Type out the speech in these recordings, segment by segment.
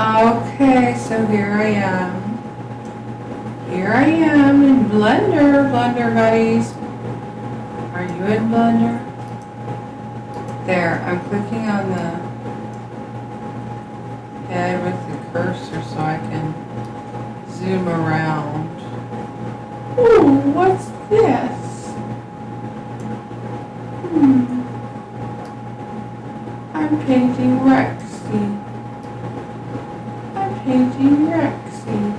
Okay, so here I am. Here I am in Blender, Blender buddies. Are you in Blender? There, I'm clicking on the head with the cursor so I can zoom around. Ooh, what's this? I'm painting Rexy. I'm painting Rexy.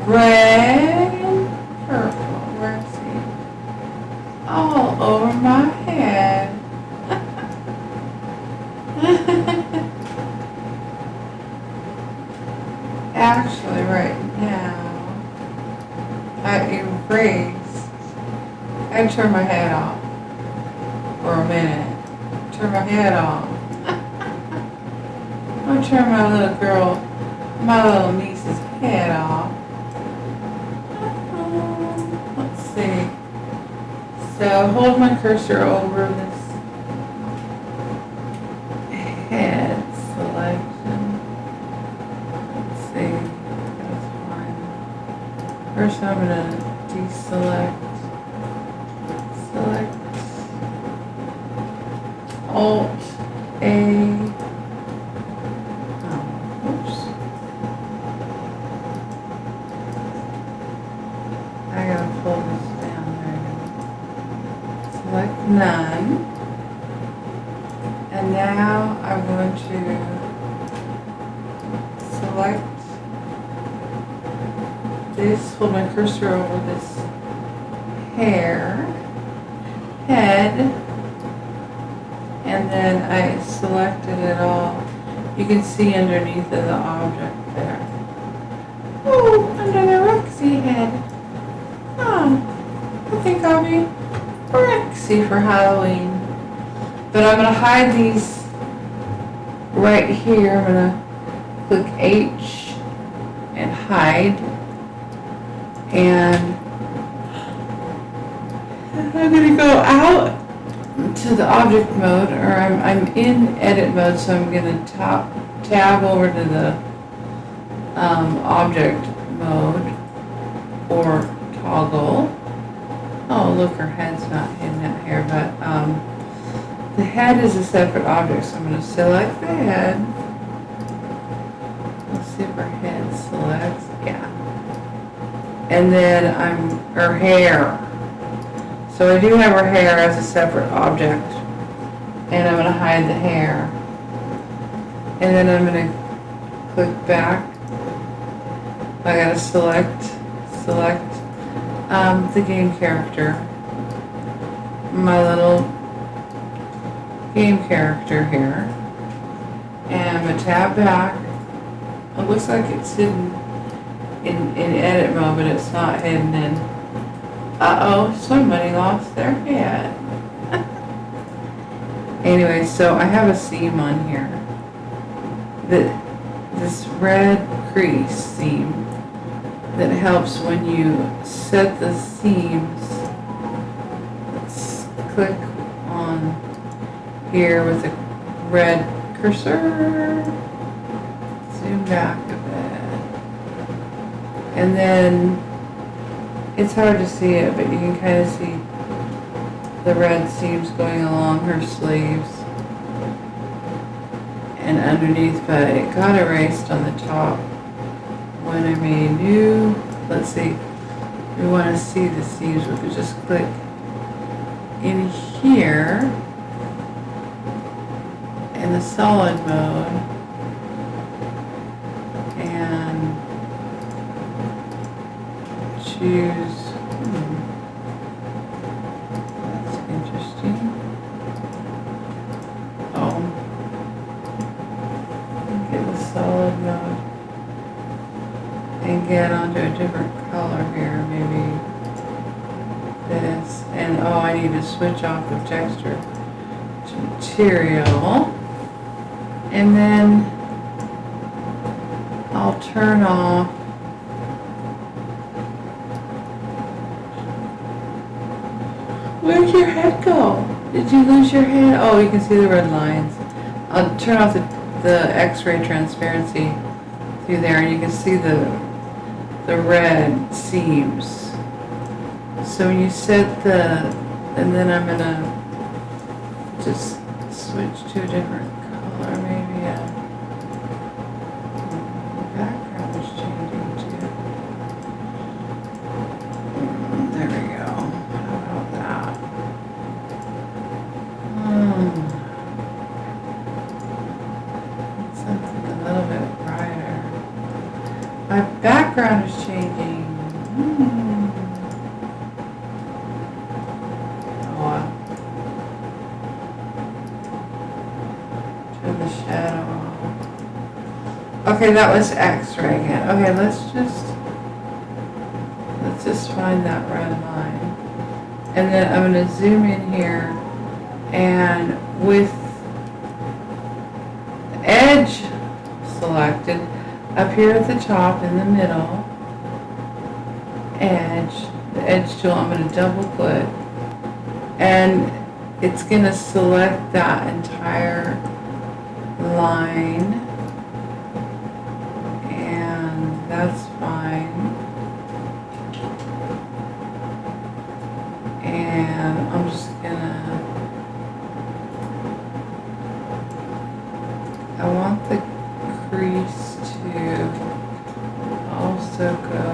Red and purple Rexy. All over my head. Actually, right now, I turned my head off for a minute. Turn my head off. I'm gonna turn my little niece's head off. Let's see. So hold my cursor over this head selection. Let's see. That's fine. First I'm gonna deselect. Select. Alt A. Oops. I gotta pull this down there. Select none. And now I'm going to select this, hold my cursor over this head, and then I selected it all. You can see underneath of the object there. Oh, under the Rexy head. Oh, I think I'll be Rexy for Halloween. But I'm going to hide these right here. I'm going to click H and hide. And I'm going to go out to the object mode, or I'm in edit mode, so I'm going to tab over to the object mode or toggle. Oh, look, her head's not hidden out here, but the head is a separate object, so I'm going to select the head. Let's see if her head selects. Yeah. And then her hair. So I do have her hair as a separate object. And I'm going to hide the hair. And then I'm going to click back. I got to select the game character. My little game character here. And I'm going to tab back. It looks like it's hidden in edit mode, but it's not hidden in. Uh-oh, somebody lost their head. Anyway, so I have a seam on here. This red crease seam that helps when you set the seams. Let's click on here with the red cursor. Zoom back a bit. And then it's hard to see it, but you can kind of see the red seams going along her sleeves and underneath, but it got erased on the top when I made new. Let's see, we want to see the seams. We could just click in here in the solid mode and choose. That's interesting. Oh, get the solid mode and get onto a different color here, maybe this. And oh, I need to switch off the texture to material, and then I'll turn off Where'd your head go? Did you lose your head? Oh, you can see the red lines. I'll turn off the X-ray transparency through there, and you can see the red seams. So when you set and then I'm gonna just switch to a different color, maybe the background is changing too. There we go. How about that? Something a little bit brighter. My background is changing. Oh, wow. Turn the shadow off. Okay, that was X-ray again. Okay, let's just find that red line. And then I'm going to zoom in here, and with the edge selected, up here at the top in the middle, the edge tool, I'm going to double click, and it's going to select that entire line, and that's fine. And I'm just gonna, I want the crease to also go,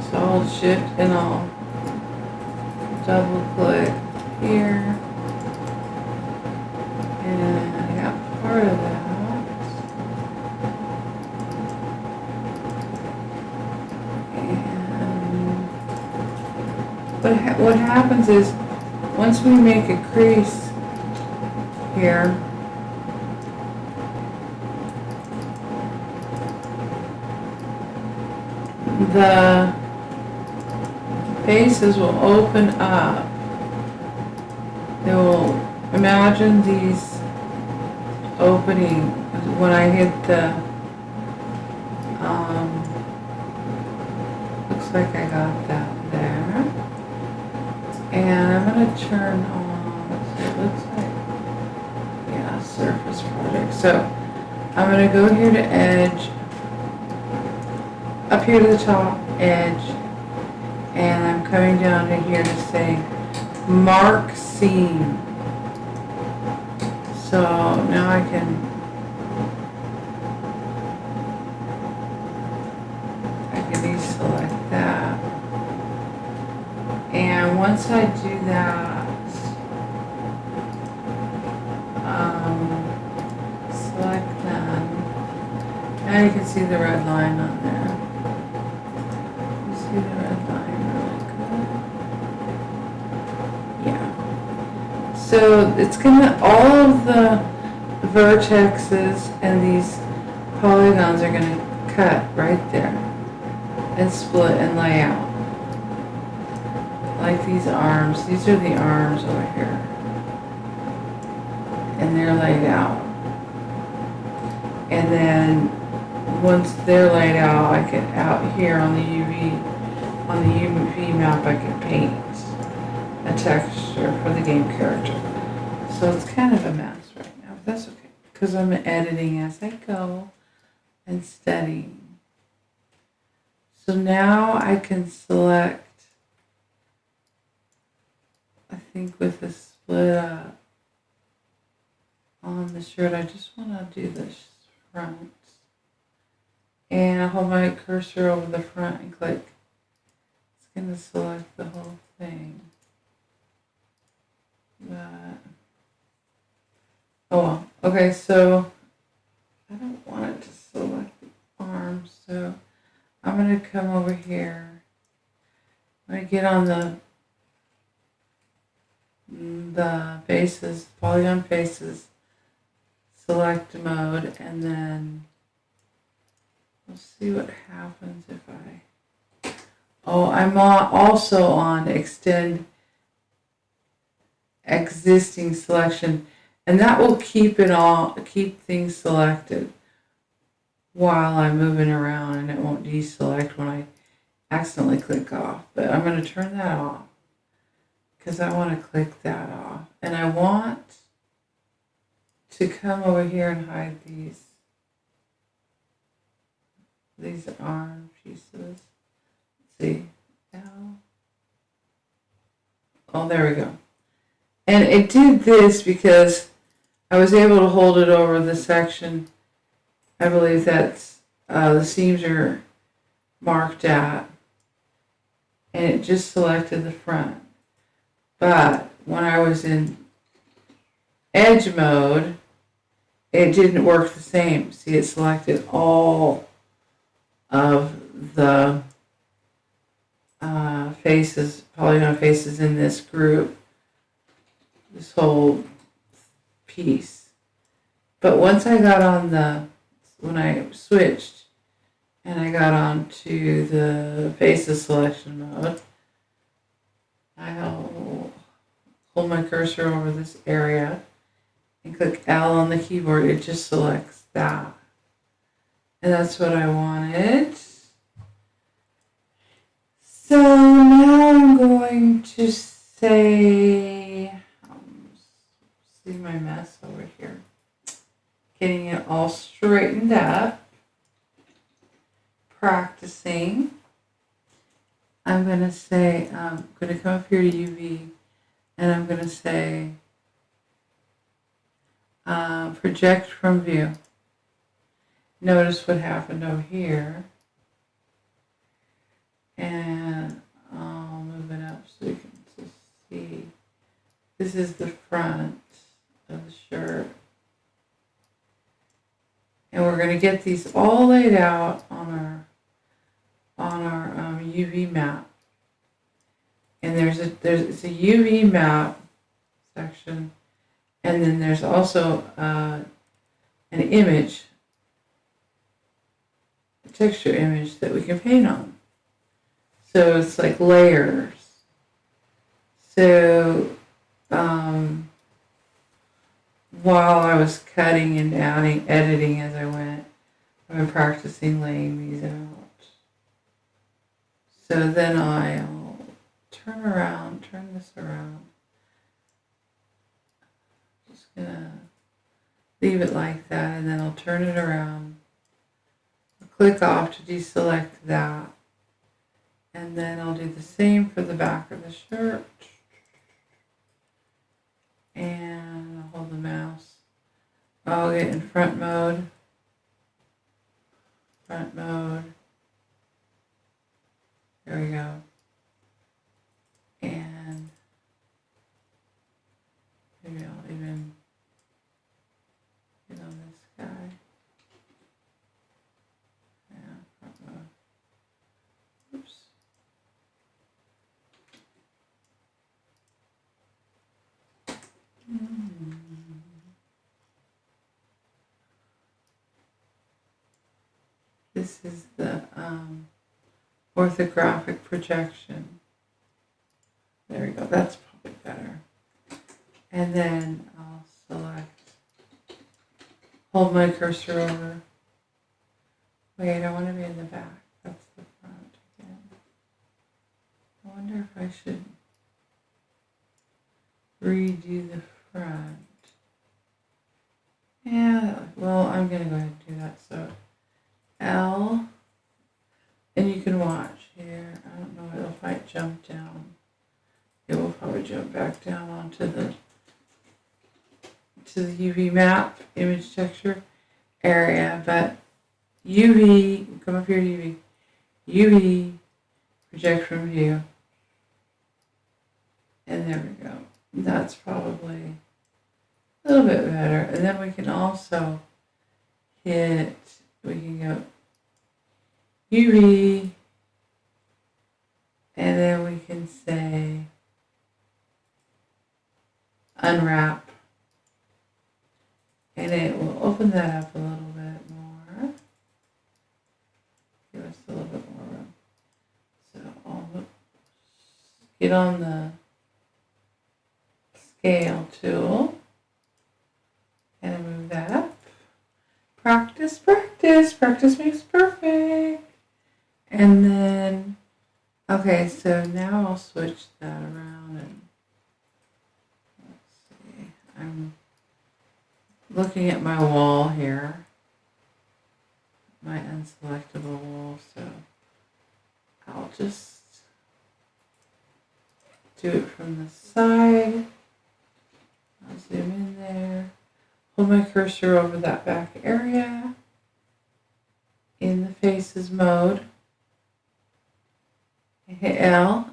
so I'll shift and I'll double click here, and I got part of that. And what happens is, once we make a crease here, the faces will open up. They will imagine these opening when I hit the, looks like I got that there. And I'm going to turn on, so it looks like, yeah, surface project. So I'm going to go here to edge, up here to the top, edge, and I'm coming down to here to say mark seam. So now I can deselect that. And once I do that, select them. Now you can see the red line on there. You see the red line really good? Yeah. So it's gonna, all of the vertexes and these polygons are gonna cut right there and split and lay out. Like these arms, these are the arms over here. And they're laid out. And then once they're laid out, I can, out here on the UV map, I can paint a texture for the game character. So it's kind of a mess right now, but that's okay, because I'm editing as I go and studying. So now I can select, I think with the split up on the shirt, I just want to do this front. And I'll hold my cursor over the front and click. It's going to select the whole thing. But, oh well. Okay, so I don't want it to select the arms, so I'm going to come over here. I'm going to get on the faces, polygon faces, select mode, and then we'll see what happens if I, oh, I'm also on extend existing selection, and that will keep things selected while I'm moving around, and it won't deselect when I accidentally click off. But I'm going to turn that off because I want to click that off, and I want to come over here and hide these these arm pieces. Let's see. L. Oh, there we go. And it did this because I was able to hold it over the section. I believe that's the seams are marked at, and it just selected the front. But when I was in edge mode, it didn't work the same. See, it selected all of the faces, polygon faces in this group, this whole piece. But once I got on when I switched and I got on to the faces selection mode, I'll hold my cursor over this area and click L on the keyboard. It just selects that. And that's what I wanted. So now I'm going to say, see my mess over here. Getting it all straightened up. Practicing. I'm going to say, I'm going to come up here to UV and I'm going to say, project from view. Notice what happened over here. And I'll move it up so you can just see. This is the front of the shirt. And we're going to get these all laid out on our UV map. And it's a UV map section, and then there's also an image, a texture image that we can paint on. So it's like layers. So while I was cutting and adding, editing as I went, I've been practicing laying these out. So then I'll turn this around. Just gonna leave it like that, and then I'll turn it around. I'll click off to deselect that. And then I'll do the same for the back of the shirt. And I'll hold the mouse. I'll get in front mode. Front mode. There we go. And maybe I'll even get on this guy. Yeah, front mode. Oops. This is the orthographic projection. There we go, that's probably better. And then I'll select, hold my cursor over. Wait, I want to be in the back. That's the front again. I wonder if I should redo the front. Yeah, well, I'm going to go ahead and do that. So L, and you can watch here. I don't know if I jump down. It will probably jump back down onto the UV map image texture area, but UV, come up here to UV, project from view, and there we go. That's probably a little bit better. And then we can also we can go UV, and then we can say unwrap, and it will open that up a little bit more. Give us a little bit more room. So I'll get on the scale tool and move that up. Practice, practice, practice makes perfect. And then, okay, so now I'll switch that around and let's see. I'm looking at my wall here. my unselectable wool, so I'll just do it from the side. I'll zoom in there, hold my cursor over that back area in the faces mode, and hit L,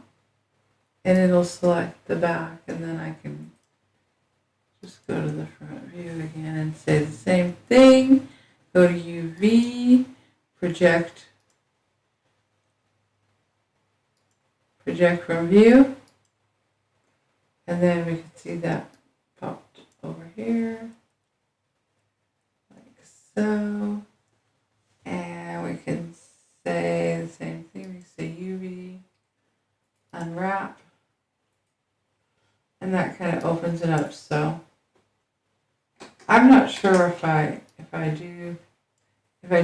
and it'll select the back, and then I can just go to the front view again and say the same thing. Go to UV, project from view, and then we can see that popped over here, like so. And we can say the same thing. We can say UV, unwrap, and that kind of opens it up. So I'm not sure if I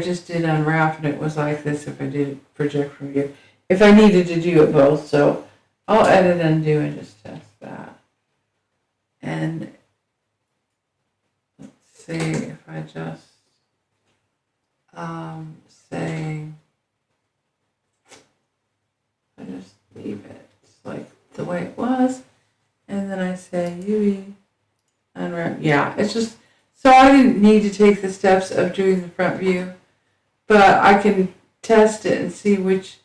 just did unwrap and it was like this, if I did project from view, if I needed to do it both. So I'll edit, undo, and just test that. And let's see if I just say, I just leave it like the way it was, and then I say UV unwrap. Yeah, it's just, so I didn't need to take the steps of doing the front view, but I can test it and see which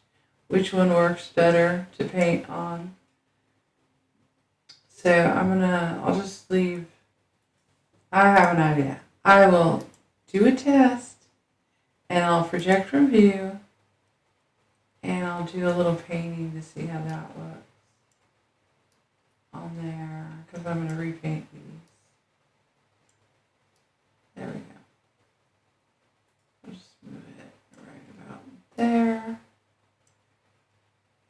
one works better to paint on. So I'll just leave, I have an idea. I will do a test, and I'll project from view, and I'll do a little painting to see how that looks on there, because I'm going to repaint these. There we go. I'll just move it right about there.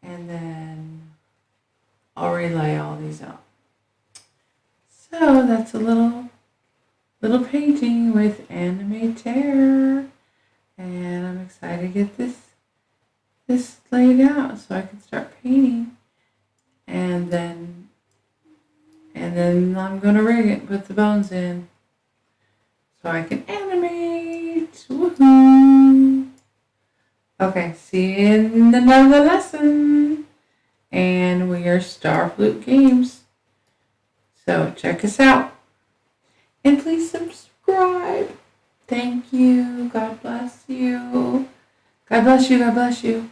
And then I'll relay all these out. So that's a little painting with Animator. And I'm excited to get this laid out so I can start painting. And then I'm gonna rig it, put the bones in, so I can animate. Woohoo! Okay, see you in another lesson. And we are Starflute Games. So check us out. And please subscribe. Thank you. God bless you. God bless you. God bless you.